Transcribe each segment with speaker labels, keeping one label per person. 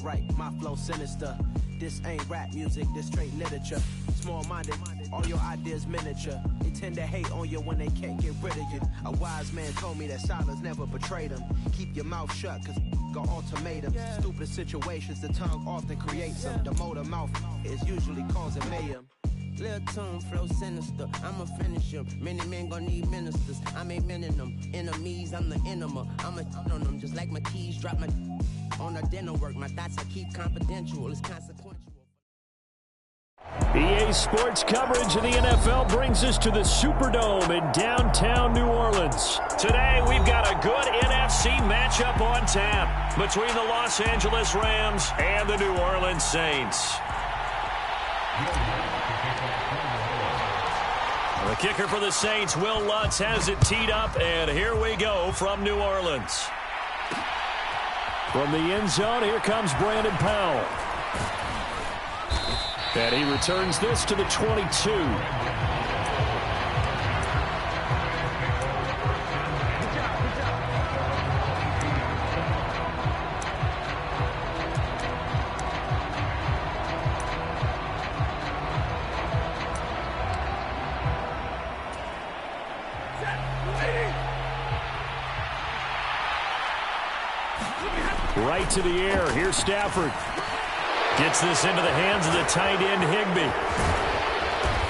Speaker 1: sound right, my flow sinister. This ain't rap music, this straight literature. Small-minded, all your ideas miniature. They tend to hate on you when they can't get rid of you. A wise man told me that silence never betrayed him. Keep your mouth shut, cause got ultimatums. Stupid situations, the tongue often creates them. The motor mouth is usually causing mayhem.
Speaker 2: Lil' tune, flow sinister, I'ma finish him. Many men gon' need ministers, I'm aiming them. Enemies, I'm the enema, I'ma on them. Just like my keys, drop my on the dinner work. My thoughts I keep confidential, it's consequential.
Speaker 3: EA Sports coverage of the NFL brings us to the Superdome in downtown New Orleans. Today, we've got a good NFC matchup on tap between the Los Angeles Rams and the New Orleans Saints. The kicker for the Saints, Will Lutz, has it teed up, and here we go from New Orleans. From the end zone, here comes Brandon Powell. And he returns this to the 22. Right to the air. Here's Stafford. Gets this into the hands of the tight end, Higbee.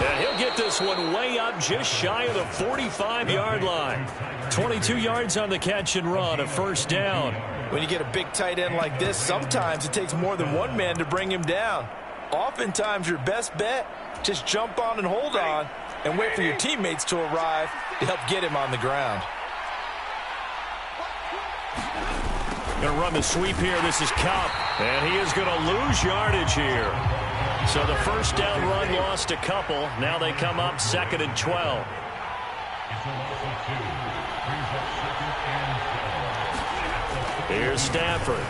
Speaker 3: And he'll get this one way up just shy of the 45-yard line. 22 yards on the catch and run, a first down.
Speaker 4: When you get a big tight end like this, sometimes it takes more than one man to bring him down. Oftentimes, your best bet, just jump on and hold on and wait for your teammates to arrive to help get him on the ground.
Speaker 3: Going to run the sweep here. This is Kupp, and he is going to lose yardage here. So the first down run lost a couple. Now they come up 2nd and 12. Here's Stafford.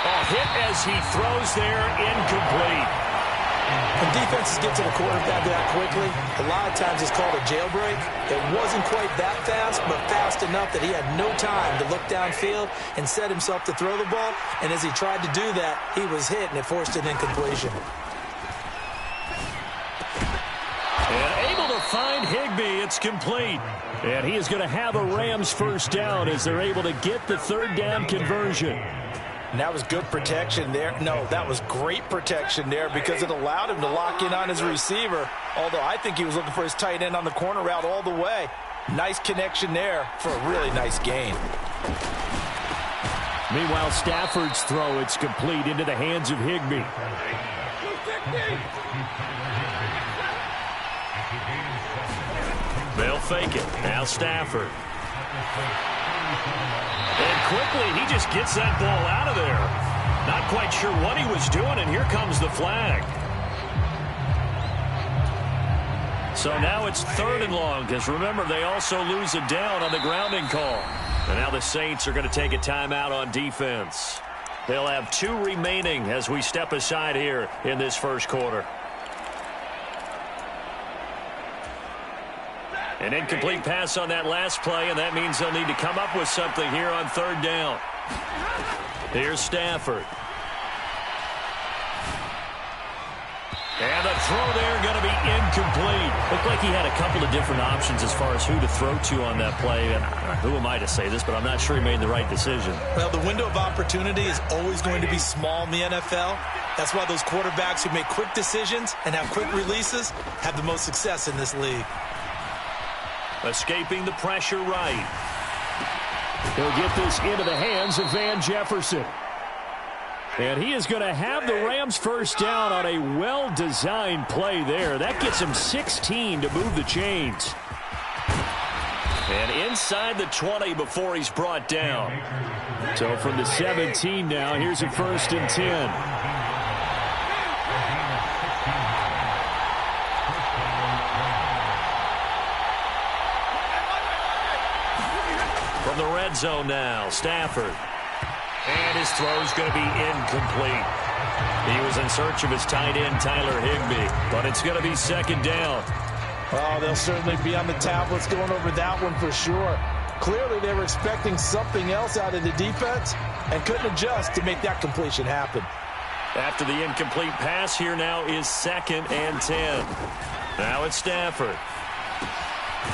Speaker 3: Oh, hit as he throws there, incomplete.
Speaker 4: When defenses get to the quarterback that quickly, a lot of times it's called a jailbreak. It wasn't quite that fast, but fast enough that he had no time to look downfield and set himself to throw the ball. And as he tried to do that, he was hit, and it forced an incompletion.
Speaker 3: And able to find Higbee. It's complete. And he is going to have a Rams first down as they're able to get the third down conversion.
Speaker 4: And that was good protection there. No, that was great protection there because it allowed him to lock in on his receiver. Although I think he was looking for his tight end on the corner route all the way. Nice connection there for a really nice gain.
Speaker 3: Meanwhile, Stafford's throw, it's complete into the hands of Higbee. They'll fake it. Now Stafford. And quickly, he just gets that ball out of there. Not quite sure what he was doing, and here comes the flag. So now it's 3rd and long, because remember, they also lose a down on the grounding call. And now the Saints are going to take a timeout on defense. They'll have 2 remaining as we step aside here in this first quarter. An incomplete pass on that last play, and that means they'll need to come up with something here on 3rd down. Here's Stafford. And the throw there going to be incomplete. Looked like he had a couple of different options as far as who to throw to on that play. And who am I to say this, but I'm not sure he made the right decision.
Speaker 4: Well, the window of opportunity is always going to be small in the NFL. That's why those quarterbacks who make quick decisions and have quick releases have the most success in this league.
Speaker 3: Escaping the pressure right. He'll get this into the hands of Van Jefferson. And he is going to have the Rams first down on a well-designed play there. That gets him 16 to move the chains. And inside the 20 before he's brought down. So from the 17 now, here's a 1st and 10. From the red zone now, Stafford. And his throw's going to be incomplete. He was in search of his tight end, Tyler Higbee. But it's going to be 2nd down.
Speaker 4: Oh, they'll certainly be on the tablets going over that one for sure. Clearly, they were expecting something else out of the defense, and couldn't adjust to make that completion happen.
Speaker 3: After the incomplete pass, here now is 2nd and 10. Now it's Stafford.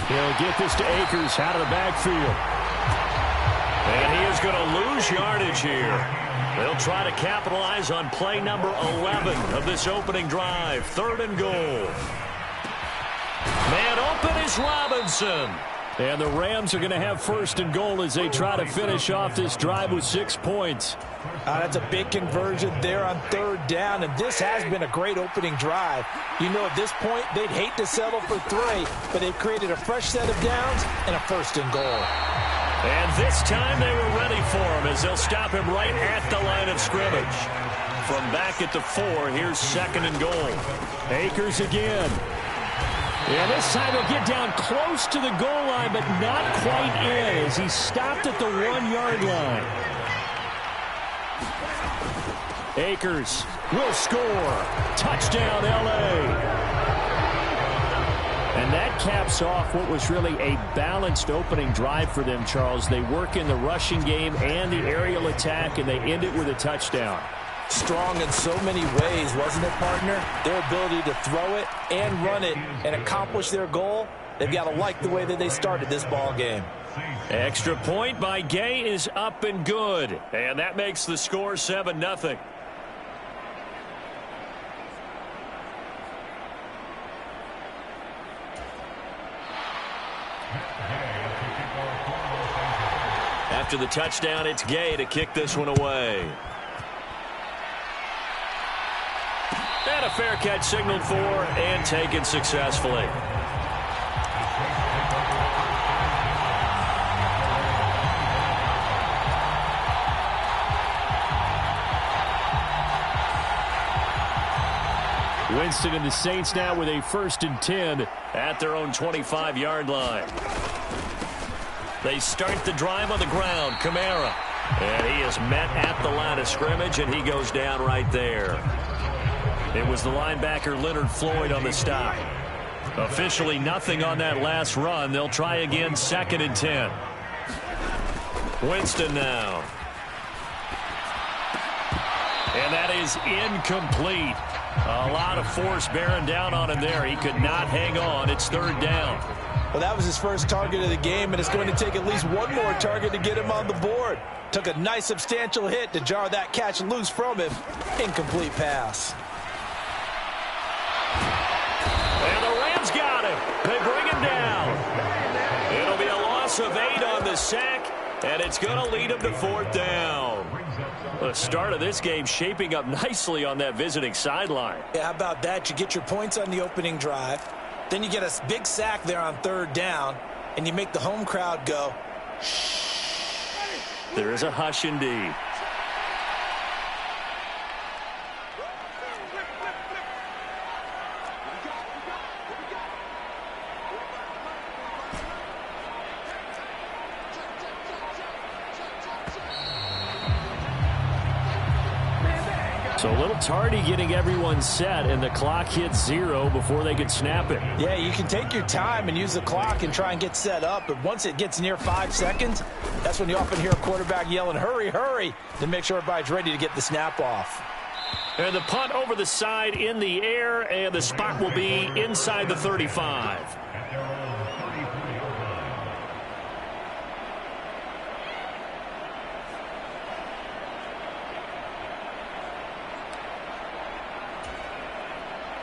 Speaker 5: He'll get this to Akers out of the backfield.
Speaker 3: And he is going to lose yardage here. They'll try to capitalize on play number 11 of this opening drive. 3rd and goal. Man open is Robinson.
Speaker 5: And the Rams are going to have 1st and goal as they try to finish off this drive with 6 points.
Speaker 4: That's a big conversion there on 3rd down, and this has been a great opening drive. You know, at this point, they'd hate to settle for 3, but they've created a fresh set of downs and a 1st and goal.
Speaker 3: And this time they were ready for him as they'll stop him right at the line of scrimmage. From back at the 4, here's 2nd and goal.
Speaker 5: Akers again. And this time he'll get down close to the goal line, but not quite in as he stopped at the 1-yard line. Akers will score. Touchdown, L.A. And that caps off what was really a balanced opening drive for them, Charles. They work in the rushing game and the aerial attack, and they end it with a touchdown.
Speaker 4: Strong in so many ways, wasn't it, partner? Their ability to throw it and run it and accomplish their goal, they've got to like the way that they started this ball game.
Speaker 3: Extra point by Gay is up and good. And that makes the score 7-0. After the touchdown, it's Gay to kick this one away. And a fair catch signaled for and taken successfully.
Speaker 5: Winston and the Saints now with a 1st and 10
Speaker 3: at their own 25-yard line. They start the drive on the ground. Kamara. And he is met at the line of scrimmage, and he goes down right there. It was the linebacker Leonard Floyd on the stop. Officially nothing on that last run. They'll try again, 2nd and 10. Winston now. And that is incomplete. A lot of force bearing down on him there. He could not hang on. It's 3rd down.
Speaker 4: Well, that was his first target of the game, and it's going to take at least one more target to get him on the board. Took a nice substantial hit to jar that catch loose from him. Incomplete pass.
Speaker 3: And the Rams got him. They bring him down. It'll be a loss of 8 on the sack, and it's going to lead him to 4th down. The start of this game shaping up nicely on that visiting sideline.
Speaker 4: Yeah, how about that? You get your points on the opening drive. Then you get a big sack there on 3rd down, and you make the home crowd go, shh.
Speaker 3: There is a hush indeed.
Speaker 5: So a little tardy getting everyone set, and the clock hits 0 before they can snap it.
Speaker 4: Yeah, you can take your time and use the clock and try and get set up, but once it gets near 5 seconds, that's when you often hear a quarterback yelling, hurry, hurry, to make sure everybody's ready to get the snap off.
Speaker 3: And the punt over the side in the air, and the spot will be inside the 35.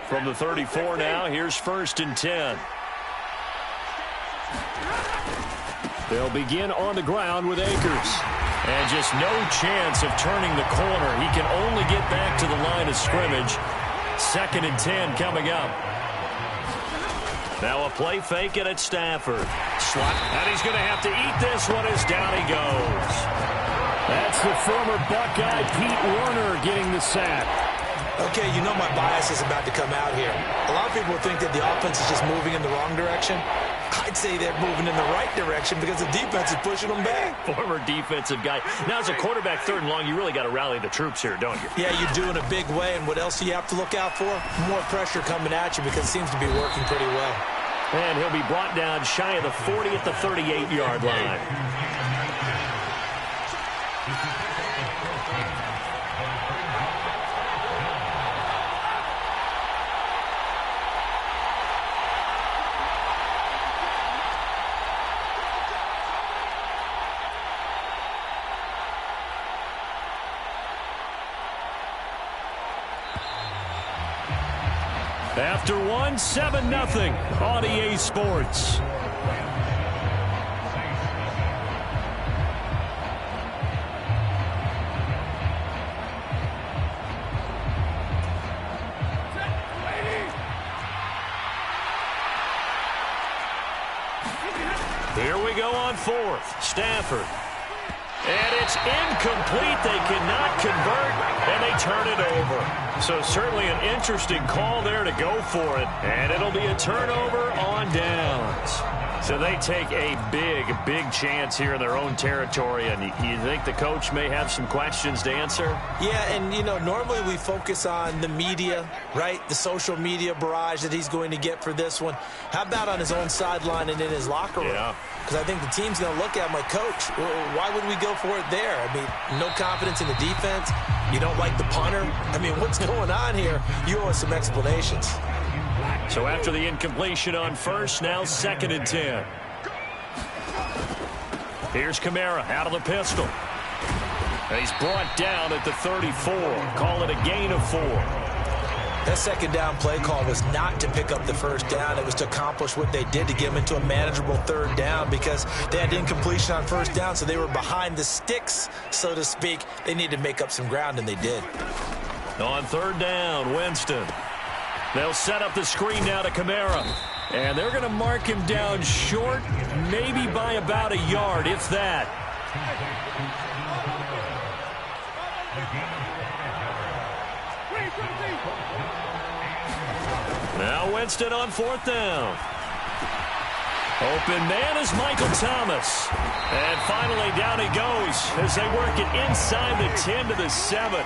Speaker 3: From the 34 now, here's 1st and 10.
Speaker 5: They'll begin on the ground with Akers.
Speaker 3: And just no chance of turning the corner. He can only get back to the line of scrimmage. 2nd and 10 coming up. Now a play fake it at Stafford. Slot, and he's going to have to eat this one as down he goes.
Speaker 5: That's the former Buckeye Pete Werner getting the sack.
Speaker 4: Okay, you know my bias is about to come out here. A lot of people think that the offense is just moving in the wrong direction. I'd say they're moving in the right direction because the defense is pushing them back.
Speaker 3: Former defensive guy. Now, as a quarterback 3rd and long, you really got to rally the troops here, don't you?
Speaker 4: Yeah, you do in a big way. And what else do you have to look out for? More pressure coming at you because it seems to be working pretty well.
Speaker 3: And he'll be brought down shy of the 40 at the 38-yard line. After one, 7-0 on EA Sports. Here we go on fourth. Stafford. And it's incomplete. They cannot convert, and they turn it over. So certainly an interesting call there to go for it. And it'll be a turnover on downs. So they take a big chance here in their own territory. And you think the coach may have some questions to answer?
Speaker 4: Yeah, and, you know, normally we focus on the media, right? The social media barrage that he's going to get for this one. How about on his own sideline and in his locker room?
Speaker 3: Yeah.
Speaker 4: Because I think the team's going to look at him like, Coach, why would we go for it there? I mean, no confidence in the defense. You don't like the punter. I mean, what's going on here? You owe us some explanations.
Speaker 3: So after the incompletion on first, now 2nd and 10. Here's Kamara out of the pistol. And he's brought down at the 34. Call it a gain of 4.
Speaker 4: That second down play call was not to pick up the first down. It was to accomplish what they did to get them into a manageable 3rd down because they had incompletion on 1st down, so they were behind the sticks, so to speak. They needed to make up some ground, and they did.
Speaker 3: On 3rd down, Winston. They'll set up the screen now to Kamara. And they're going to mark him down short, maybe by about a yard, if that. Now Winston on 4th down. Open man is Michael Thomas. And finally down he goes as they work it inside the 10 to the 7.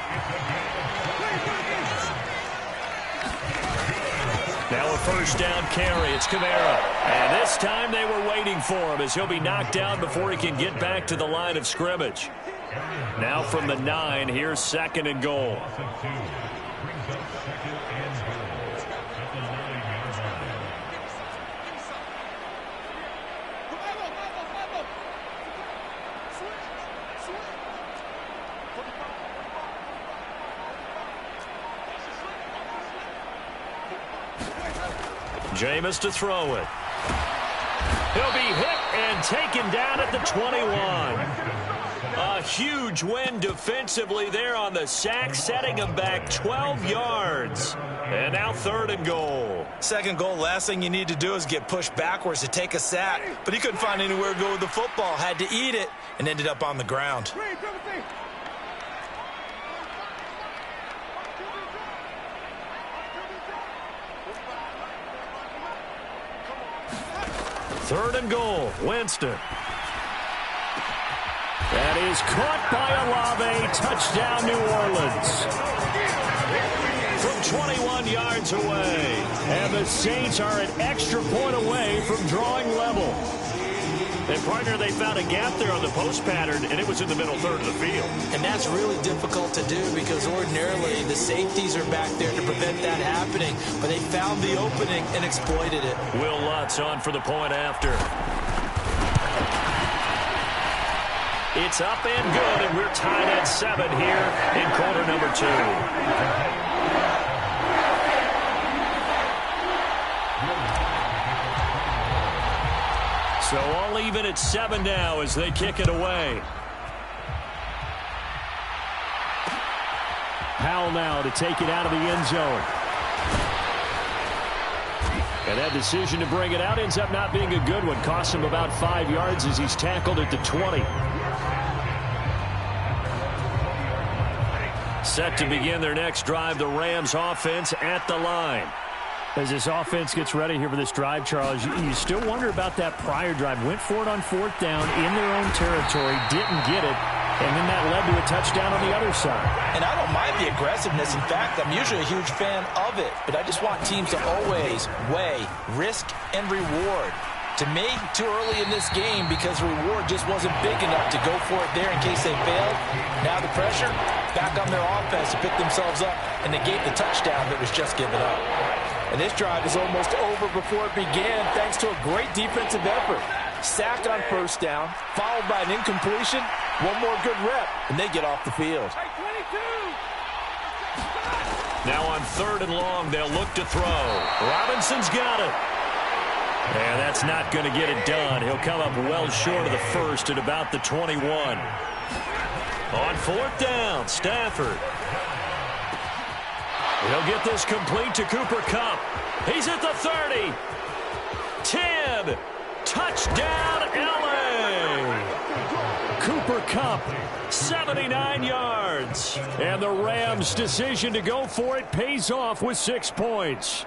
Speaker 3: Now a 1st down carry. It's Kamara. And this time they were waiting for him as he'll be knocked down before he can get back to the line of scrimmage. Now from the 9, here's 2nd and goal. Jameis to throw it. He'll be hit and taken down at the 21. A huge win defensively there on the sack, setting him back 12 yards. And now 3rd and goal.
Speaker 4: 2nd goal, last thing you need to do is get pushed backwards to take a sack. But he couldn't find anywhere to go with the football, had to eat it, and ended up on the ground.
Speaker 3: Third and goal, Winston. That is caught by Olave. Touchdown, New Orleans. From 21 yards away. And the Saints are an extra point away from drawing level. And, partner, they found a gap there on the post pattern, and it was in the middle 3rd of the field.
Speaker 4: And that's really difficult to do because ordinarily the safeties are back there to prevent that happening. But they found the opening and exploited it.
Speaker 3: Will Lutz on for the point after. It's up and good, and we're tied at 7 here in quarter number 2. So all even at 7 now as they kick it away. Powell now to take it out of the end zone. And that decision to bring it out ends up not being a good one. Costs him about 5 yards as he's tackled at the 20. Set to begin their next drive, the Rams offense at the line. As this offense gets ready here for this drive, Charles, you still wonder about that prior drive. Went for it on 4th down in their own territory, didn't get it, and then that led to a touchdown on the other side. And I don't mind the aggressiveness. In fact, I'm usually a huge fan of it, but I just want teams to always weigh risk and reward. To me, too early in this game because reward just wasn't big enough to go for it there in case they failed. Now the pressure, back on their offense to pick themselves up and negate the touchdown that was just given up. And this drive is almost over before it began thanks to a great defensive effort. Sack on 1st down, followed by an incompletion, one more good rep, and they get off the field. Now on 3rd and long, they'll look to throw. Robinson's got it. And that's not going to get it done. He'll come up well short of the first at about the 21. On 4th down, Stafford. He'll get this complete to Cooper Kupp. He's at the 30. 10. Touchdown, LA.
Speaker 5: Cooper Kupp, 79 yards. And the Rams' decision to go for it pays off with 6 points.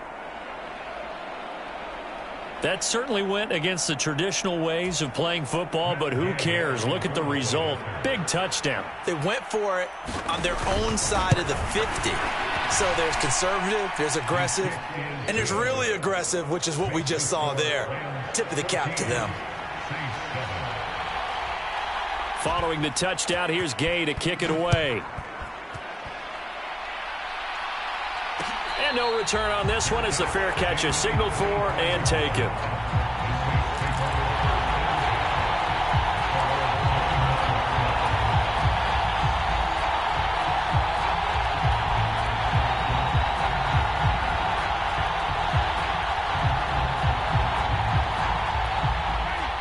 Speaker 3: That certainly went against the traditional ways of playing football, but who cares? Look at the result. Big touchdown.
Speaker 4: They went for it on their own side of the 50. So there's conservative, there's aggressive, and there's really aggressive, which is what we just saw there. Tip of the cap to them.
Speaker 3: Following the touchdown, here's Gay to kick it away. And no return on this one as the fair catch is signaled for and taken.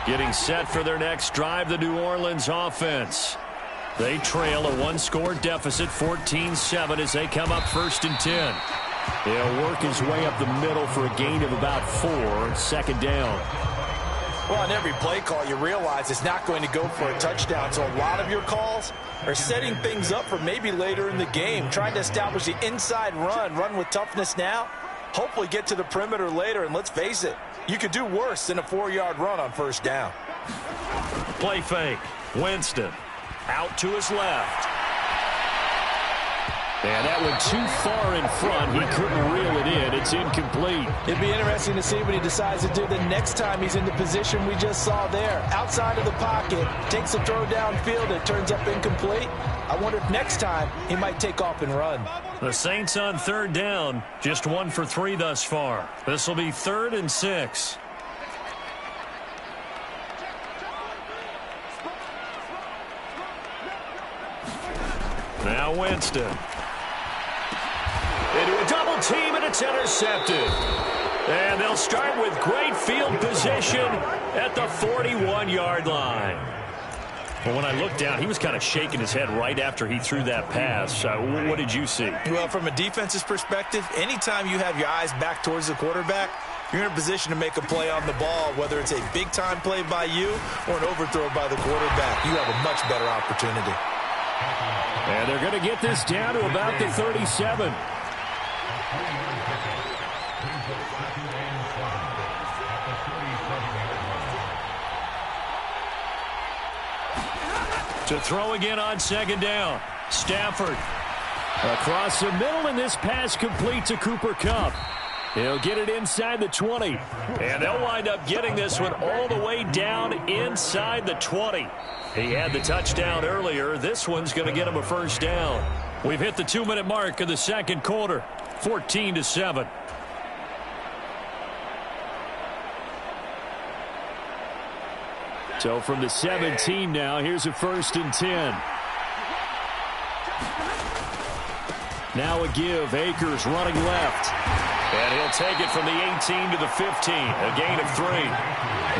Speaker 3: Getting set for their next drive, the New Orleans offense. They trail a 1-score deficit, 14-7, as they come up 1st and 10.
Speaker 5: He'll work his way up the middle for a gain of about 4, 2nd down.
Speaker 4: Well, on every play call, you realize it's not going to go for a touchdown, so a lot of your calls are setting things up for maybe later in the game, trying to establish the inside run with toughness now, hopefully get to the perimeter later, and let's face it, you could do worse than a 4-yard run on 1st down.
Speaker 3: Play fake. Winston out to his left.
Speaker 5: And that went too far in front. He couldn't reel it in. It's incomplete.
Speaker 4: It'd be interesting to see what he decides to do the next time he's in the position we just saw there. Outside of the pocket, takes a throw downfield, it turns up incomplete. I wonder if next time he might take off and run.
Speaker 3: The Saints on 3rd down, just 1 for 3 thus far. This will be 3rd and 6. Now Winston. Into a double team, and it's intercepted. And they'll start with great field position at the 41-yard line. Well, when I looked down, he was kind of shaking his head right after he threw that pass. What did you see?
Speaker 4: Well, from a defense's perspective, anytime you have your eyes back towards the quarterback, you're in a position to make a play on the ball, whether it's a big-time play by you or an overthrow by the quarterback. You have a much better opportunity.
Speaker 5: And they're going to get this down to about the 37.
Speaker 3: To throw again on 2nd down. Stafford.
Speaker 5: Across the middle, and this pass complete to Cooper Kupp. He'll get it inside the 20.
Speaker 3: And they'll wind up getting this one all the way down inside the 20. He had the touchdown earlier. This one's going to get him a 1st down. We've hit the 2-minute mark of the 2nd quarter. 14-7.
Speaker 5: So from the 17 now, here's a 1st and 10. Now a give. Akers running left.
Speaker 3: And he'll take it from the 18 to the 15. A gain of 3.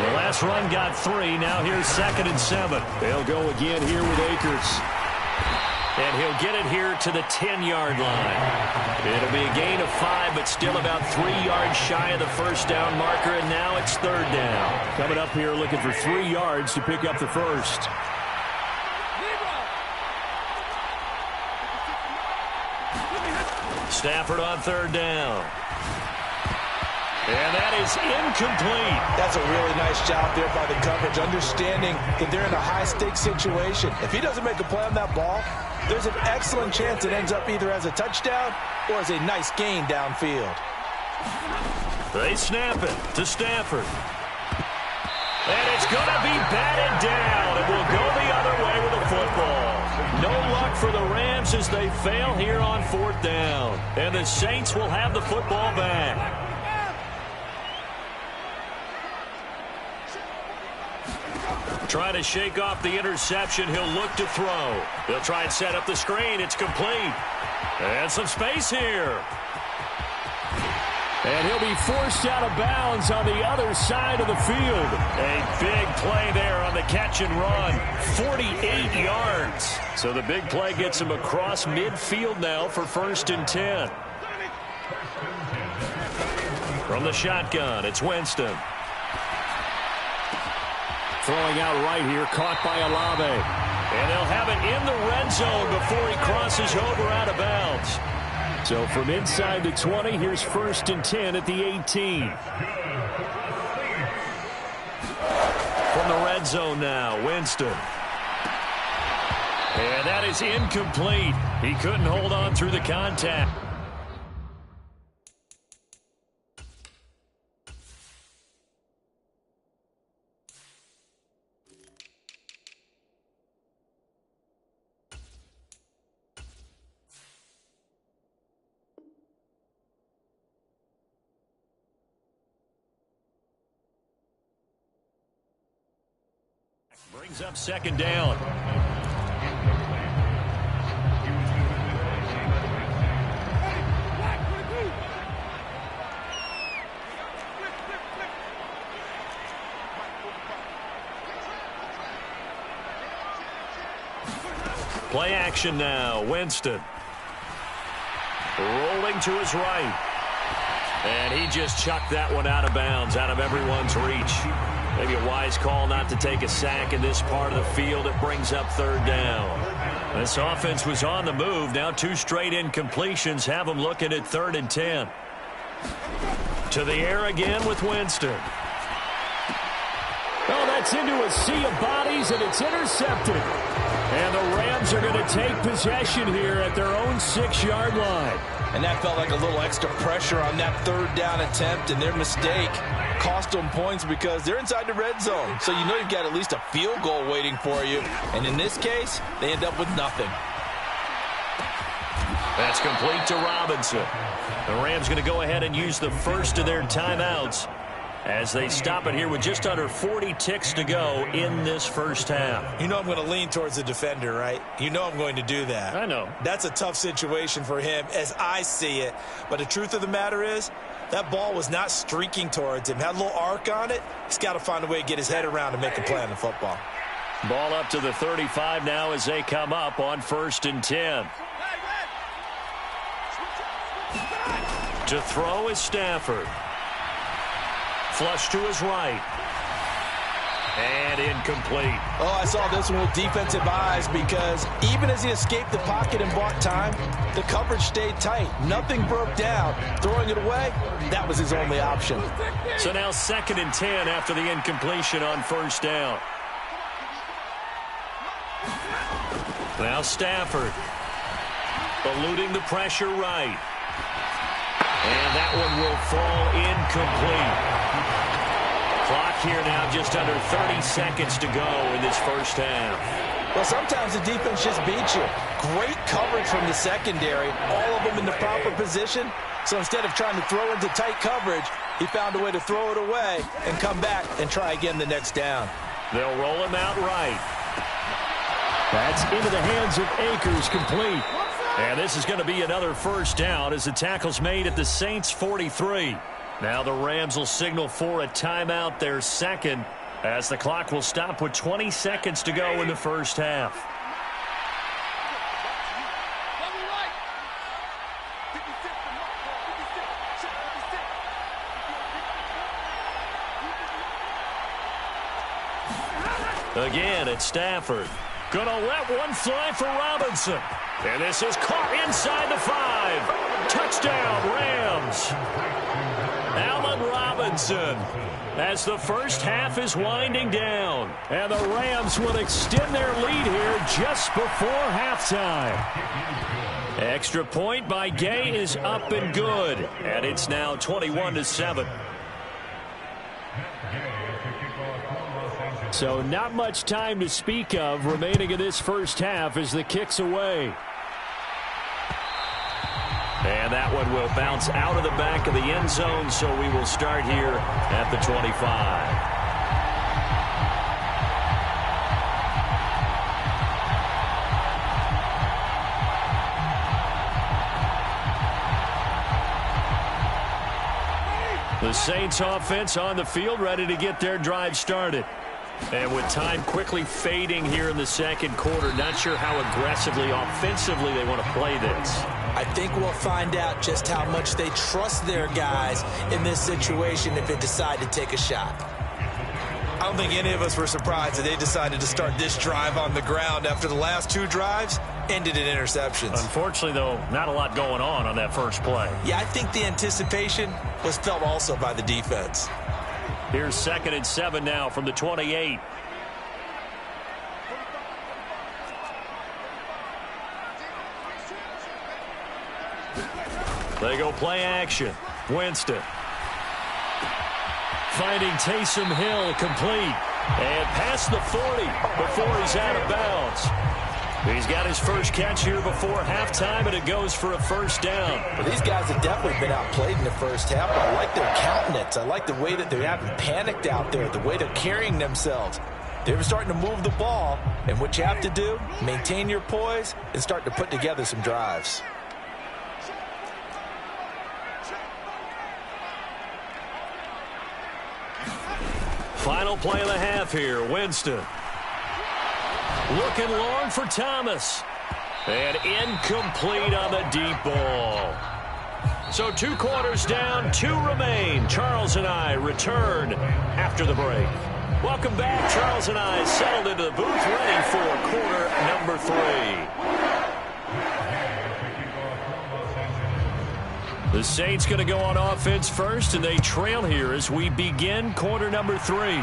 Speaker 3: The last run got 3. Now here's 2nd and 7.
Speaker 5: They'll go again here with Akers.
Speaker 3: And he'll get it here to the 10-yard line. It'll be a gain of 5, but still about 3 yards shy of the 1st down marker, and now it's 3rd down.
Speaker 5: Coming up here looking for 3 yards to pick up the 1st.
Speaker 3: Stafford on 3rd down. And that is incomplete.
Speaker 4: That's a really nice job there by the coverage, understanding that they're in a high-stakes situation. If he doesn't make a play on that ball, there's an excellent chance it ends up either as a touchdown or as a nice gain downfield.
Speaker 3: They snap it to Stafford. And it's going to be batted down. It will go the other way with the football. No luck for the Rams as they fail here on 4th down. And the Saints will have the football back. Trying to shake off the interception. He'll look to throw. He'll try and set up the screen. It's complete. And some space here.
Speaker 5: And he'll be forced out of bounds on the other side of the field.
Speaker 3: A big play there on the catch and run. 48 yards. So the big play gets him across midfield now for 1st and 10. From the shotgun, it's Winston.
Speaker 5: Throwing out right here, caught by Olave.
Speaker 3: And they'll have it in the red zone before he crosses over out of bounds.
Speaker 5: So from inside the 20, here's 1st and 10 at the 18.
Speaker 3: From the red zone now, Winston. And that is incomplete. He couldn't hold on through the contact. Brings up 2nd down. Play action now. Winston. Rolling to his right. And he just chucked that one out of bounds, out of everyone's reach. Maybe a wise call not to take a sack in this part of the field. It brings up 3rd down. This offense was on the move. Now 2 straight incompletions have them looking at 3rd and 10. To the air again with Winston.
Speaker 5: Oh, that's into a sea of bodies, and it's intercepted. And the Rams are going to take possession here at their own 6-yard line.
Speaker 4: And that felt like a little extra pressure on that 3rd down attempt, and their mistake cost them points because they're inside the red zone. So you know you've got at least a field goal waiting for you. And in this case, they end up with nothing.
Speaker 3: That's complete to Robinson. The Rams going to go ahead and use the first of their timeouts as they stop it here with just under 40 ticks to go in this first half.
Speaker 4: You know I'm going to lean towards the defender, right? You know I'm going to do that.
Speaker 3: I know.
Speaker 4: That's a tough situation for him as I see it. But the truth of the matter is, that ball was not streaking towards him. Had a little arc on it. He's got to find a way to get his head around and make a play on the football.
Speaker 3: Ball up to the 35 now as they come up on 1st and 10. To throw is Stafford. Flush to his right. And incomplete.
Speaker 4: Oh, I saw this one with defensive eyes because even as he escaped the pocket and bought time, the coverage stayed tight. Nothing broke down. Throwing it away, that was his only option.
Speaker 3: So now 2nd and 10 after the incompletion on 1st down. Now Stafford. Eluding the pressure right. And that one will fall incomplete. Clock here now just under 30 seconds to go in this first half.
Speaker 4: Well, sometimes the defense just beats you. Great coverage from the secondary. All of them in the proper position. So instead of trying to throw into tight coverage, he found a way to throw it away and come back and try again the next down.
Speaker 3: They'll roll him out right.
Speaker 5: That's into the hands of Akers, complete.
Speaker 3: And this is going to be another first down as the tackle's made at the Saints' 43. Now the Rams will signal for a timeout, their second, as the clock will stop with 20 seconds to go in the first half. Again, it's Stafford. Gonna let one fly for Robinson. And this is caught inside the 5. Touchdown, Rams. Allen Robinson as the first half is winding down.
Speaker 5: And the Rams will extend their lead here just before halftime.
Speaker 3: Extra point by Gay is up and good. And it's now 21-7.
Speaker 5: So not much time to speak of remaining in this first half as the kick's away.
Speaker 3: And that one will bounce out of the back of the end zone, so we will start here at the 25. The Saints offense on the field, ready to get their drive started. And with time quickly fading here in the second quarter, not sure how aggressively, offensively they want to play this.
Speaker 4: I think we'll find out just how much they trust their guys in this situation if they decide to take a shot.
Speaker 6: I don't think any of us were surprised that they decided to start this drive on the ground after the last 2 drives ended in interceptions.
Speaker 3: Unfortunately, though, not a lot going on that first play.
Speaker 4: Yeah, I think the anticipation was felt also by the defense.
Speaker 3: Here's 2nd and 7 now from the 28. They go play action. Winston. Finding Taysom Hill complete. And past the 40 before he's out of bounds. He's got his first catch here before halftime, and it goes for a first down.
Speaker 4: Well, these guys have definitely been outplayed in the first half. I like their countenance. I like the way that they haven't panicked out there, the way they're carrying themselves. They're starting to move the ball, and what you have to do, maintain your poise and start to put together some drives.
Speaker 3: Final play of the half here. Winston. Looking long for Thomas. And incomplete on the deep ball. So 2 quarters down, 2 remain. Charles and I return after the break. Welcome back. Charles and I settled into the booth, ready for quarter number 3. The Saints going to go on offense first, and they trail here as we begin quarter number 3.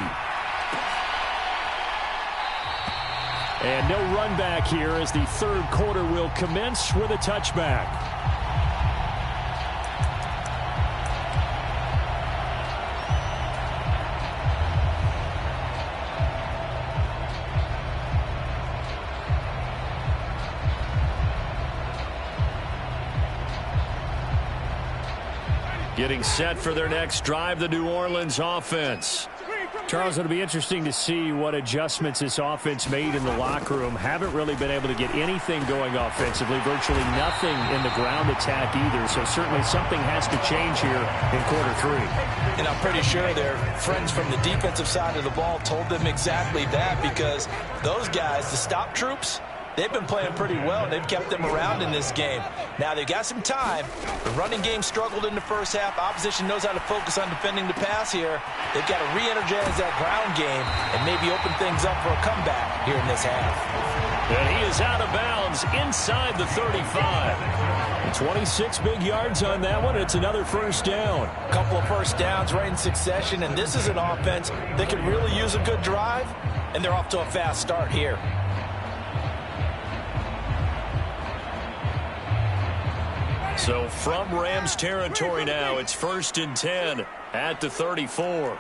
Speaker 3: And no run back here as the third quarter will commence with a touchback. Getting set for their next drive, the New Orleans offense. Charles, it'll be interesting to see what adjustments this offense made in the locker room. Haven't really been able to get anything going offensively, virtually nothing in the ground attack either. So certainly something has to change here in quarter 3.
Speaker 4: And I'm pretty sure their friends from the defensive side of the ball told them exactly that, because those guys, the stop troops, they've been playing pretty well. They've kept them around in this game. Now, they've got some time. The running game struggled in the first half. Opposition knows how to focus on defending the pass here. They've got to re-energize that ground game and maybe open things up for a comeback here in this half.
Speaker 3: And he is out of bounds inside the 35. 26 big yards on that one. It's another first down.
Speaker 4: A couple of first downs right in succession, and this is an offense that could really use a good drive, and they're off to a fast start here.
Speaker 3: So from Rams territory now, it's 1st and 10 at the 34.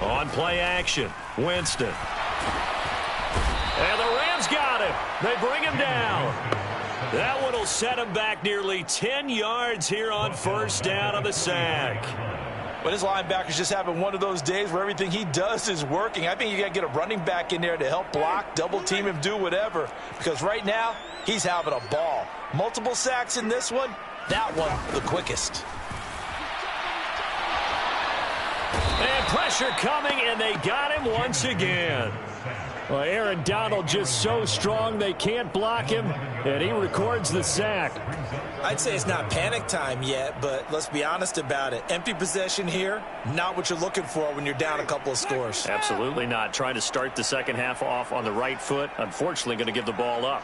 Speaker 3: On play action, Winston. And the Rams got him. They bring him down. That one will set him back nearly 10 yards here on first down on the sack.
Speaker 4: But his linebackers just having one of those days where everything he does is working. I think you got to get a running back in there to help block, double team him, do whatever. Because right now, he's having a ball. Multiple sacks in this one. That one, the quickest.
Speaker 3: And pressure coming, and they got him once again. Well, Aaron Donald just so strong they can't block him, and he records the sack.
Speaker 4: I'd say it's not panic time yet, but let's be honest about it. Empty possession here, not what you're looking for when you're down a couple of scores.
Speaker 3: Absolutely not. Trying to start the second half off on the right foot. Unfortunately, going to give the ball up.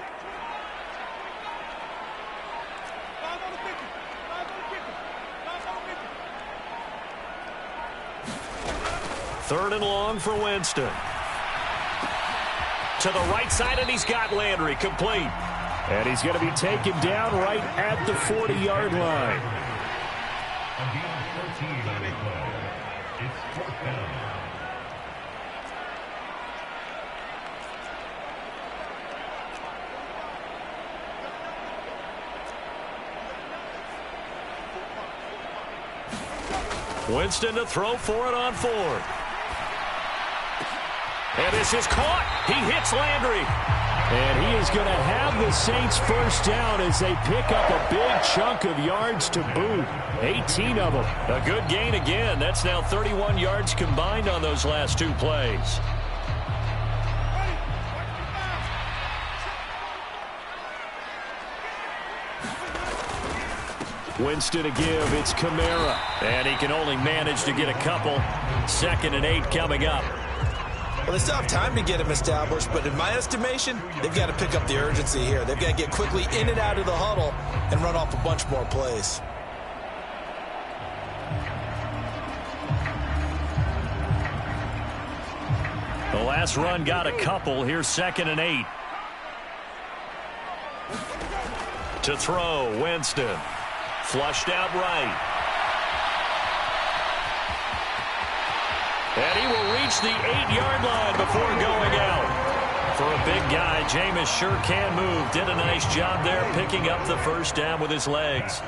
Speaker 3: Third and long for Winston. To the right side, and he's got Landry complete.
Speaker 5: And he's going to be taken down right at the 40-yard line.
Speaker 3: Winston to throw for it on 4th. And And this is caught. He hits Landry.
Speaker 5: And he is going to have the Saints first down as they pick up a big chunk of yards to boot. 18 of them.
Speaker 3: A good gain again. That's now 31 yards combined on those last two plays.
Speaker 5: Winston to give. It's Kamara.
Speaker 3: And he can only manage to get a couple. 2nd and 8 coming up.
Speaker 6: Well, they still have time to get him established, but in my estimation, they've got to pick up the urgency here. They've got to get quickly in and out of the huddle and run off a bunch more plays.
Speaker 3: The last run got a couple. Here's 2nd and 8. To throw, Winston. Flushed out right. And he will reach the 8-yard line before going out. For a big guy, Jameis sure can move. Did a nice job there picking up the first down with his legs.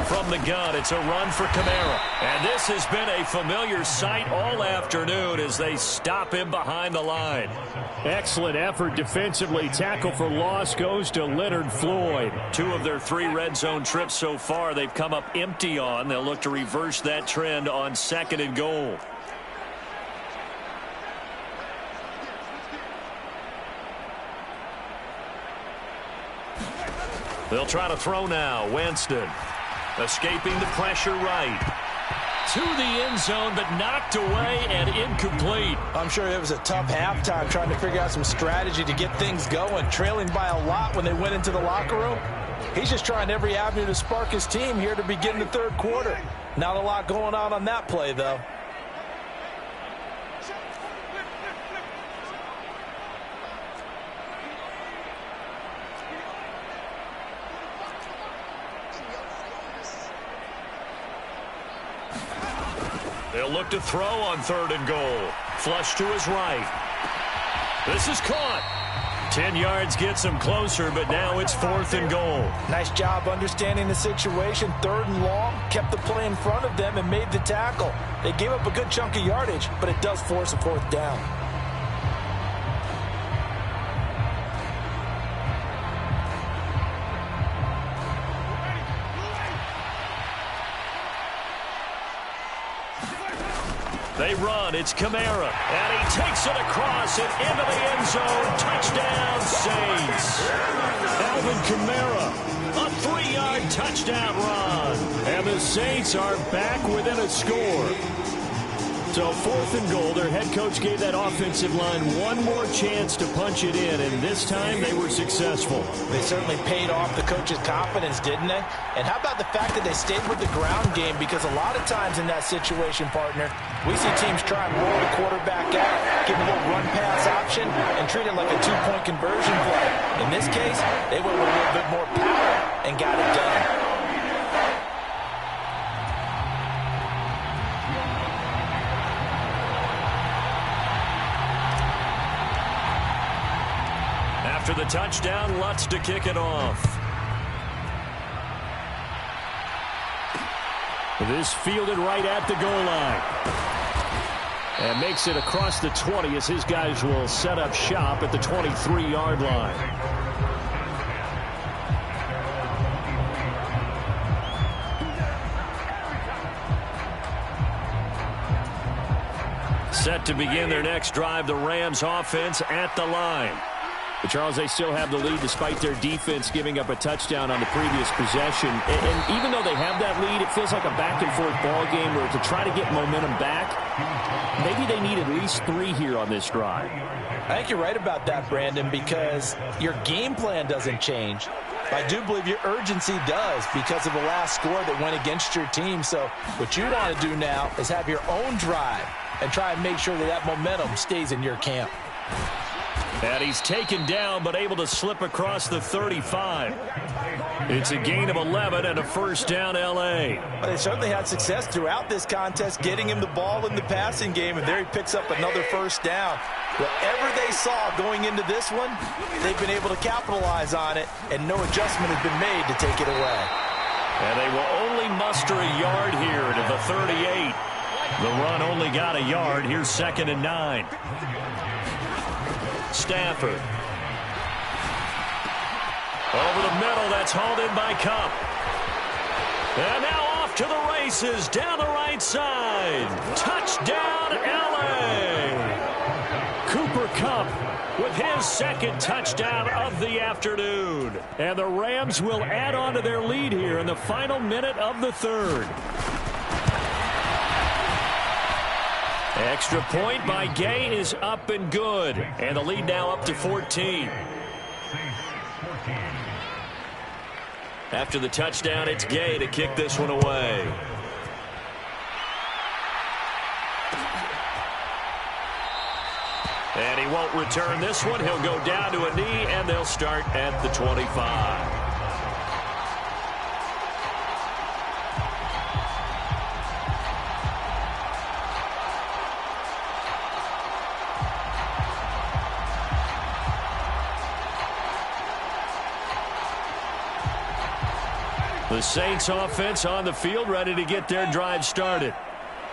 Speaker 3: From the gun, it's a run for Kamara. And this has been a familiar sight all afternoon as they stop him behind the line.
Speaker 5: Excellent effort defensively. Tackle for loss goes to Leonard Floyd.
Speaker 3: 2 of their 3 red zone trips so far they've come up empty on. They'll look to reverse that trend on 2nd and goal. They'll try to throw now. Winston escaping the pressure right. To the end zone, but knocked away and incomplete.
Speaker 6: I'm sure it was a tough halftime trying to figure out some strategy to get things going, trailing by a lot when they went into the locker room. He's just trying every avenue to spark his team here to begin the 3rd quarter. Not a lot going on that play, though.
Speaker 3: They'll look to throw on 3rd and goal. Flush to his right. This is caught. 10 yards gets him closer, but now it's 4th and goal.
Speaker 6: Nice job understanding the situation. 3rd and long, kept the play in front of them and made the tackle. They gave up a good chunk of yardage, but it does force a 4th down.
Speaker 3: They run. It's Kamara. And he takes it across and into the end zone. Touchdown, Saints.
Speaker 5: Alvin Kamara.
Speaker 3: A 3-yard touchdown run.
Speaker 5: And the Saints are back within a score. So 4th and goal. Their head coach gave that offensive line one more chance to punch it in, and this time they were successful.
Speaker 6: They certainly paid off the coach's confidence, didn't they? And how about the fact that they stayed with the ground game? Because a lot of times in that situation, partner, we see teams try and roll the quarterback out, give him a little run-pass option, and treat it like a 2-point conversion play. In this case, they went with a little bit more power and got it done.
Speaker 3: After the touchdown, Lutz to kick it off.
Speaker 5: This fielded right at the goal line. And makes it across the 20 as his guys will set up shop at the 23-yard line.
Speaker 3: Set to begin their next drive, the Rams offense at the line.
Speaker 5: But Charles, they still have the lead despite their defense giving up a touchdown on the previous possession. And even though they have that lead, it feels like a back-and-forth ball game where to try to get momentum back, maybe they need at least 3 here on this drive.
Speaker 6: I think you're right about that, Brandon, because your game plan doesn't change. I do believe your urgency does because of the last score that went against your team. So what you want to do now is have your own drive and try and make sure that that momentum stays in your camp.
Speaker 3: And he's taken down but able to slip across the 35. It's a gain of 11 and a first down L.A.
Speaker 6: Well, they certainly had success throughout this contest getting him the ball in the passing game, and there he picks up another first down. Whatever they saw going into this one, they've been able to capitalize on it, and no adjustment has been made to take it away.
Speaker 3: And they will only muster a yard here to the 38. The run only got a yard. Here's 2nd and 9. Stafford. Over the middle. That's hauled in by Kupp. And now off to the races down the right side. Touchdown, L.A. Cooper Kupp with his 2nd touchdown of the afternoon. And the Rams will add on to their lead here in the final minute of the 3rd. Extra point by Gay is up and good. And the lead now up to 14. After the touchdown, it's Gay to kick this one away. And he won't return this one. He'll go down to a knee, and they'll start at the 25. The Saints offense on the field, ready to get their drive started.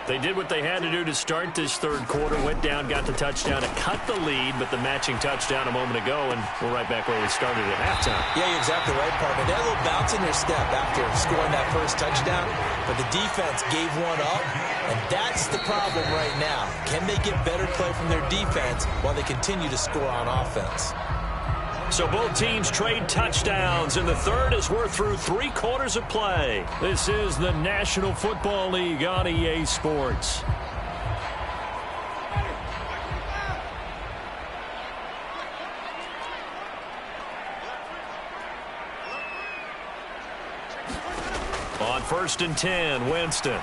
Speaker 3: They did what they had to do to start this 3rd quarter, went down, got the touchdown to cut the lead, but the matching touchdown a moment ago, and we're right back where we started at halftime.
Speaker 4: Yeah, you're exactly right, partner. They had a little bounce in their step after scoring that first touchdown, but the defense gave one up, and that's the problem right now. Can they get better play from their defense while they continue to score on offense?
Speaker 3: So both teams trade touchdowns, and the 3rd as we're through 3 quarters of play. This is the National Football League on EA Sports. On 1st and 10, Winston.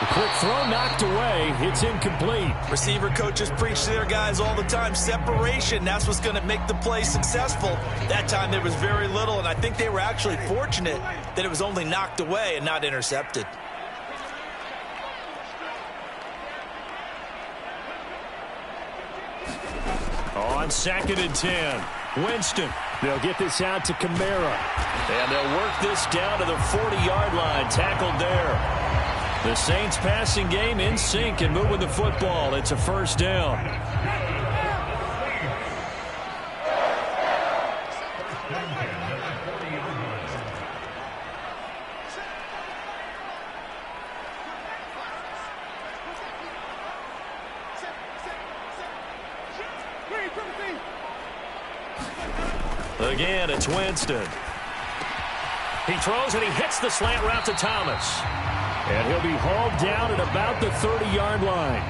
Speaker 3: The quick throw knocked away. It's incomplete.
Speaker 6: Receiver coaches preach to their guys all the time. Separation, that's what's going to make the play successful. That time there was very little, and I think they were actually fortunate that it was only knocked away and not intercepted.
Speaker 3: On 2nd and 10, Winston. They'll get this out to Kamara. And they'll work this down to the 40-yard line. Tackled there. The Saints passing game in sync and moving the football. It's a 1st down. Again, it's Winston. He throws and he hits the slant route to Thomas. And he'll be hauled down at about the 30-yard line.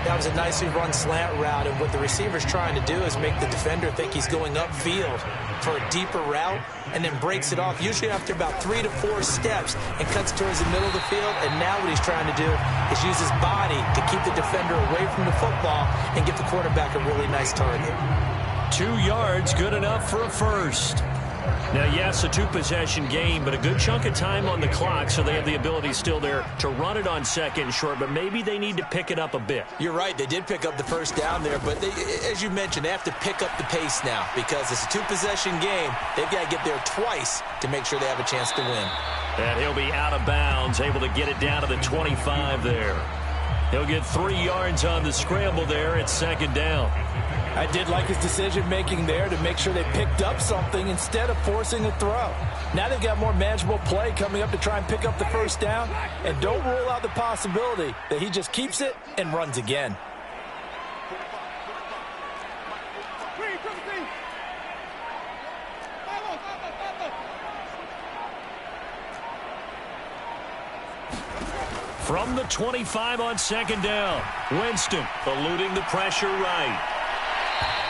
Speaker 4: That was a nicely run slant route, and what the receiver's trying to do is make the defender think he's going upfield for a deeper route, and then breaks it off, usually after about 3 to 4 steps, and cuts towards the middle of the field. And now what he's trying to do is use his body to keep the defender away from the football and get the quarterback a really nice target.
Speaker 3: 2 yards, good enough for a 1st. Now, yes, a 2-possession game, but a good chunk of time on the clock, so they have the ability still there to run it on 2nd and short, but maybe they need to pick it up a bit.
Speaker 4: You're right. They did pick up the 1st down there, but they, as you mentioned, they have to pick up the pace now because it's a 2-possession game. They've got to get there twice to make sure they have a chance to win.
Speaker 3: And he'll be out of bounds, able to get it down to the 25 there. He'll get 3 yards on the scramble there at 2nd down.
Speaker 6: I did like his decision-making there to make sure they picked up something instead of forcing a throw. Now they've got more manageable play coming up to try and pick up the 1st down, and don't rule out the possibility that he just keeps it and runs again.
Speaker 3: From the 25 on 2nd down, Winston eluding the pressure right.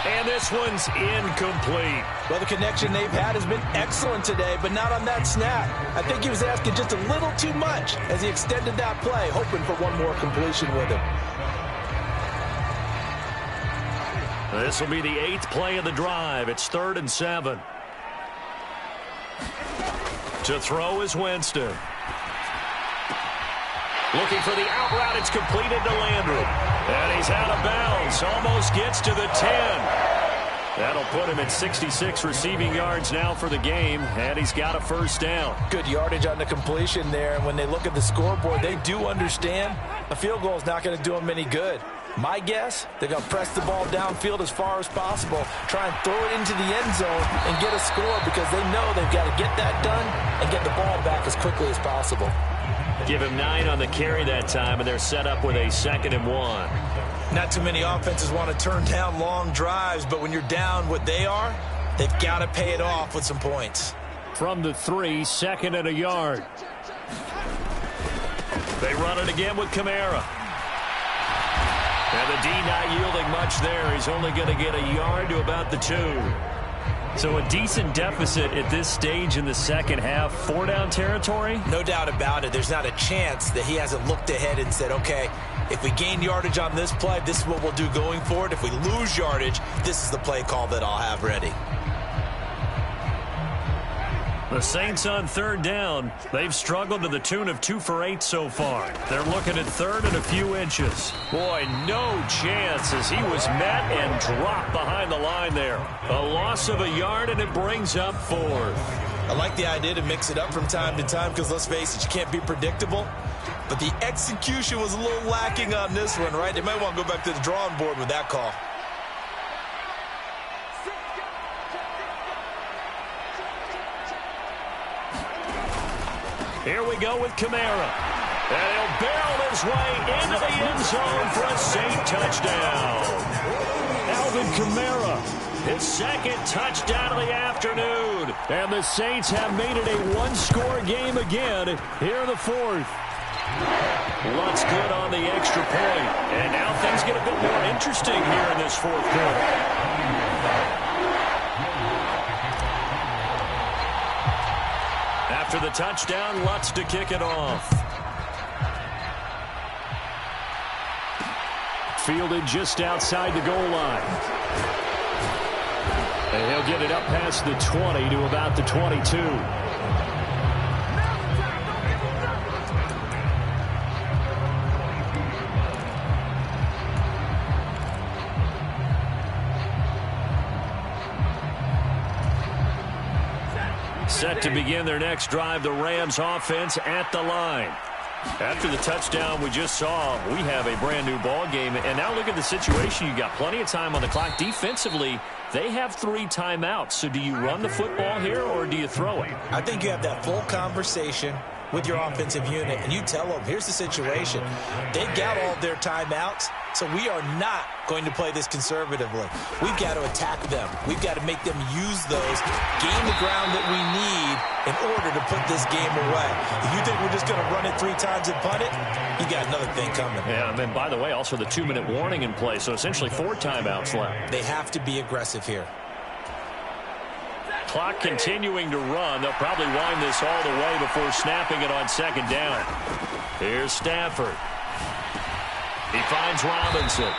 Speaker 3: And this one's incomplete.
Speaker 6: Well, the connection they've had has been excellent today, but not on that snap. I think he was asking just a little too much as he extended that play, hoping for one more completion with him.
Speaker 3: This will be the 8th play of the drive. It's 3rd and 7. To throw is Winston. Looking for the out route. It's completed to Landry. And he's out of bounds. Almost gets to the 10. That'll put him at 66 receiving yards now for the game, and he's got a first down.
Speaker 6: Good yardage on the completion there, and when they look at the scoreboard, they do understand a field goal is not going to do them any good. My guess, they're going to press the ball downfield as far as possible, try and throw it into the end zone and get a score because they know they've got to get that done and get the ball back as quickly as possible.
Speaker 3: Give him 9 on the carry that time, and they're set up with a 2nd and 1.
Speaker 6: Not too many offenses want to turn down long drives, but when you're down what they are, they've got to pay it off with some points.
Speaker 3: From the 3, 2nd and a yard. They run it again with Kamara. And the D not yielding much there. He's only going to get a yard to about the 2. So a decent deficit at this stage in the second half. 4-down territory?
Speaker 6: No doubt about it. There's not a chance that he hasn't looked ahead and said, okay, if we gain yardage on this play, this is what we'll do going forward. If we lose yardage, this is the play call that I'll have ready.
Speaker 3: The Saints on 3rd down. They've struggled to the tune of 2 for 8 so far. They're looking at 3rd and a few inches. Boy, no chance as he was met and dropped behind the line there. A loss of a yard, and it brings up 4th.
Speaker 6: I like the idea to mix it up from time to time because, let's face it, you can't be predictable. But the execution was a little lacking on this one, right? They might want to go back to the drawing board with that call.
Speaker 3: Here we go with Kamara. And he'll barrel his way into the end zone for a Saint touchdown. Alvin Kamara, his 2nd touchdown of the afternoon. And the Saints have made it a 1-score game again here in the 4th. Lutz good on the extra point. And now things get a bit more interesting here in this 4th quarter. After the touchdown, Lutz to kick it off. Fielded just outside the goal line. And he'll get it up past the 20 to about the 22. Set to begin their next drive, the Rams offense at the line. After the touchdown we just saw, we have a brand new ball game. And now look at the situation. You got plenty of time on the clock. Defensively, they have 3 timeouts. So do you run the football here or do you throw it?
Speaker 6: I think you have that full conversation with your offensive unit, and you tell them, here's the situation. They've got all their timeouts, so we are not going to play this conservatively. We've got to attack them. We've got to make them use those, gain the ground that we need in order to put this game away. If you think we're just going to run it 3 times and punt it, you got another thing coming.
Speaker 3: Yeah, and then, by the way, also the 2-minute warning in play, so essentially 4 timeouts left.
Speaker 6: They have to be aggressive here.
Speaker 3: Clock continuing to run. They'll probably wind this all the way before snapping it on 2nd down. Here's Stafford. He finds Robinson.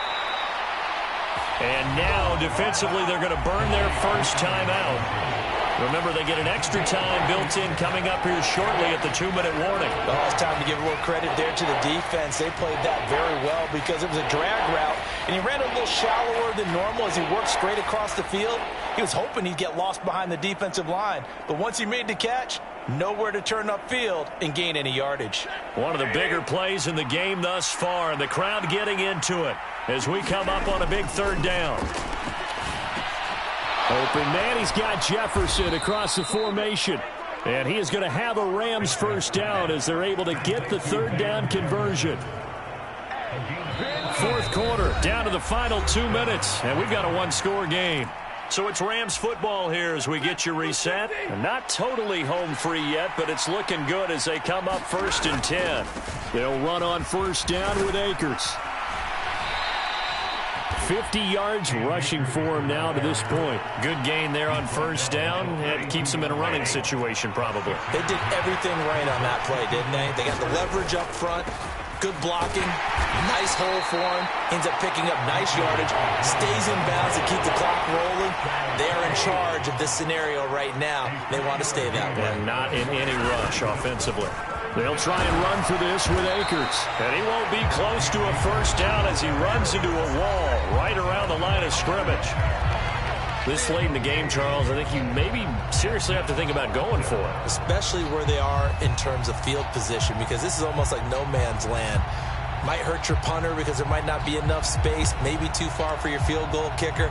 Speaker 3: And now, defensively, they're going to burn their first timeout. Remember, they get an extra time built in coming up here shortly at the 2-minute warning.
Speaker 6: Well, it's time to give a little credit there to the defense. They played that very well because it was a drag route, and he ran a little shallower than normal as he worked straight across the field. He was hoping he'd get lost behind the defensive line, but once he made the catch, nowhere to turn upfield and gain any yardage. One of the bigger plays in the game thus far, and the crowd getting into it as we come up on a big 3rd down. Open man, he's got Jefferson across the formation. And he is going to have a Rams first down as they're able to get the 3rd down conversion. 4th quarter, down to the final 2 minutes, and we've got a 1-score game. So it's Rams football here as we get you reset. Not totally home free yet, but it's looking good as they come up 1st and 10. They'll run on 1st down with Akers. 50 yards rushing for him now to this point. Good gain there on 1st down. It keeps him in a running situation probably. They did everything right on that play, didn't they? They got the leverage up front, good blocking, nice hole for him, ends up picking up nice yardage, stays in bounds to keep the clock rolling. They are in charge of this scenario right now. They want to stay that way.
Speaker 3: And not in any rush offensively. They'll try and run for this with Akers. And he won't be close to a 1st down as he runs into a wall right around the line of scrimmage. This late in the game, Charles, I think you maybe seriously have to think about going for it.
Speaker 4: Especially where they are in terms of field position, because this is almost like no man's land. Might hurt your punter because there might not be enough space, maybe too far for your field goal kicker.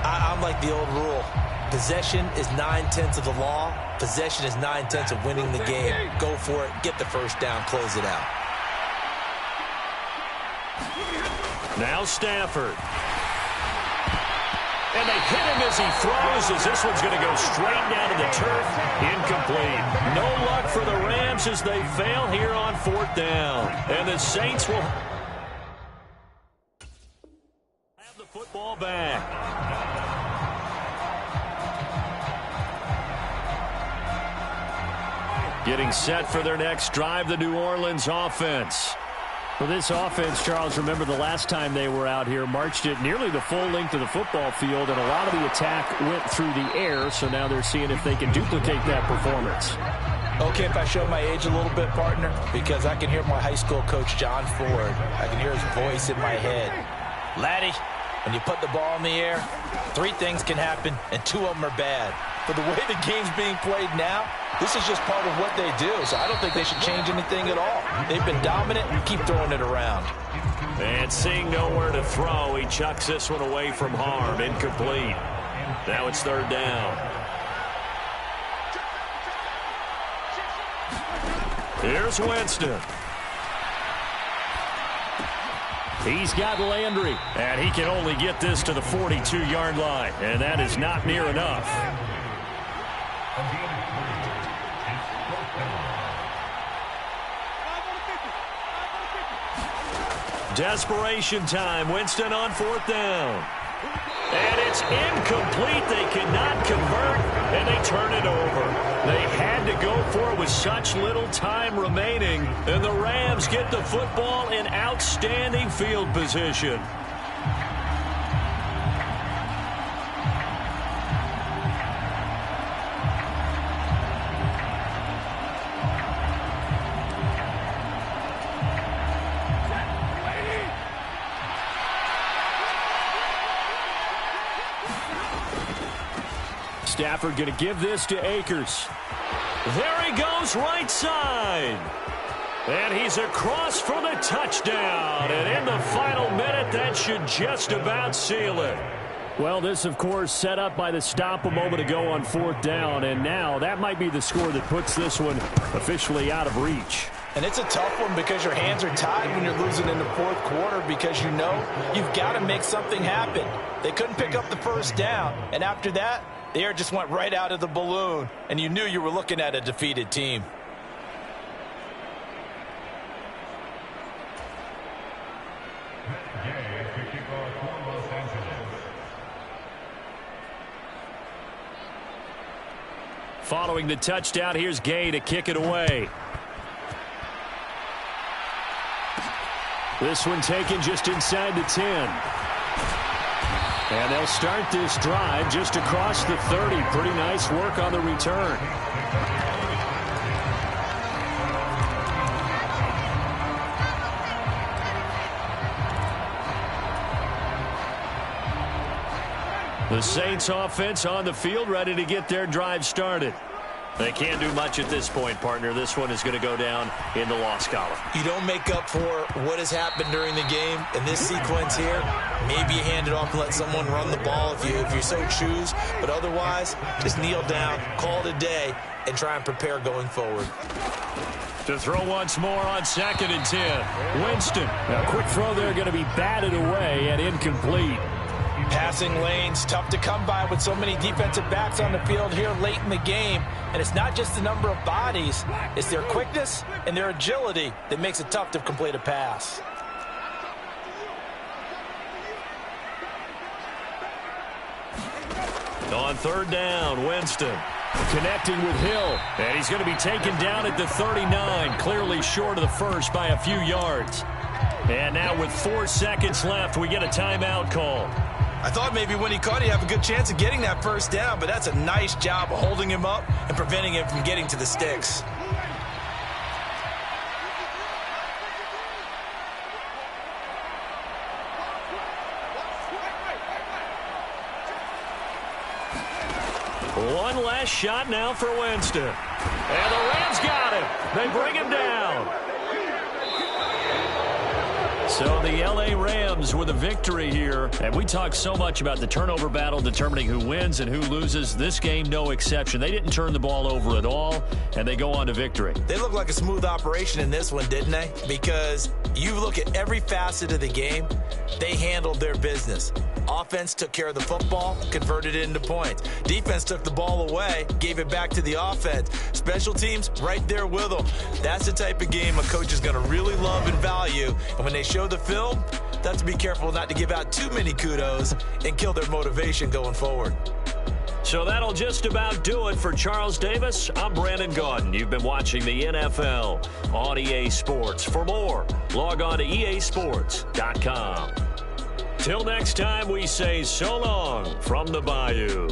Speaker 4: I'm like the old rule. Possession is 9/10 of the law. Possession is 9/10 of winning the game. Go for it, get the first down, close it out.
Speaker 3: Now Stafford. And they hit him as he throws, as this one's going to go straight down to the turf. Incomplete. No luck for the Rams as they fail here on 4th down. And the Saints will have the football back. Getting set for their next drive, the New Orleans offense.
Speaker 5: For this offense, Charles, remember the last time they were out here, marched it nearly the full length of the football field, and a lot of the attack went through the air, so now they're seeing if they can duplicate that performance.
Speaker 6: Okay, if I show my age a little bit, partner, because I can hear my high school coach, John Ford. I can hear his voice in my head. Laddie, when you put the ball in the air, 3 things can happen, and 2 of them are bad. For the way the game's being played now, this is just part of what they do, so I don't think they should change anything at all. They've been dominant. Keep throwing it around.
Speaker 3: And seeing nowhere to throw, he chucks this one away from harm. Incomplete. Now it's 3rd down. Here's Winston. He's got Landry, and he can only get this to the 42-yard line, and that is not near enough. Desperation time. Winston on 4th down. And it's incomplete. They cannot convert, and they turn it over. They had to go for it with such little time remaining, and the Rams get the football in outstanding field position. Stafford going to give this to Akers. There he goes, right side. And he's across for the touchdown. And in the final minute, that should just about seal it.
Speaker 5: Well, this, of course, set up by the stop a moment ago on 4th down. And now that might be the score that puts this one officially out of reach.
Speaker 6: And it's a tough one because your hands are tied when you're losing in the 4th quarter, because you know you've got to make something happen. They couldn't pick up the first down. And after that, the air just went right out of the balloon, and you knew you were looking at a defeated team.
Speaker 3: Following the touchdown, here's Gay to kick it away. This one taken just inside the 10. And they'll start this drive just across the 30. Pretty nice work on the return. The Saints offense on the field, ready to get their drive started. They can't do much at this point, partner. This one is going to go down in the loss column.
Speaker 4: You don't make up for what has happened during the game. In this sequence here, maybe you hand it off and let someone run the ball if you so choose. But otherwise, just kneel down, call it a day, and try and prepare going forward.
Speaker 3: To throw once more on 2nd and 10. Winston.
Speaker 5: A quick throw there going to be batted away and incomplete.
Speaker 6: Passing lanes, tough to come by with so many defensive backs on the field here late in the game. And it's not just the number of bodies, it's their quickness and their agility that makes it tough to complete a pass.
Speaker 3: On 3rd down, Winston. Connecting with Hill. And he's going to be taken down at the 39, clearly short of the first by a few yards. And now with 4 seconds left, we get a timeout call.
Speaker 6: I thought maybe when he caught it, he'd have a good chance of getting that first down, but that's a nice job of holding him up and preventing him from getting to the sticks.
Speaker 3: One last shot now for Winston. And the Rams got him. They bring him down. So the L.A. Rams with a victory here. And we talk so much about the turnover battle determining who wins and who loses. This game, no exception. They didn't turn the ball over at all, and they go on to victory.
Speaker 6: They look like a smooth operation in this one, didn't they? Because you look at every facet of the game, they handled their business. Offense took care of the football, converted it into points. Defense took the ball away, gave it back to the offense. Special teams, right there with them. That's the type of game a coach is going to really love and value. And when they show the film, they have to be careful not to give out too many kudos and kill their motivation going forward.
Speaker 3: So that'll just about do it for Charles Davis. I'm Brandon Gaudin. You've been watching the NFL on EA Sports. For more, log on to easports.com. Till next time, we say so long from the Bayou.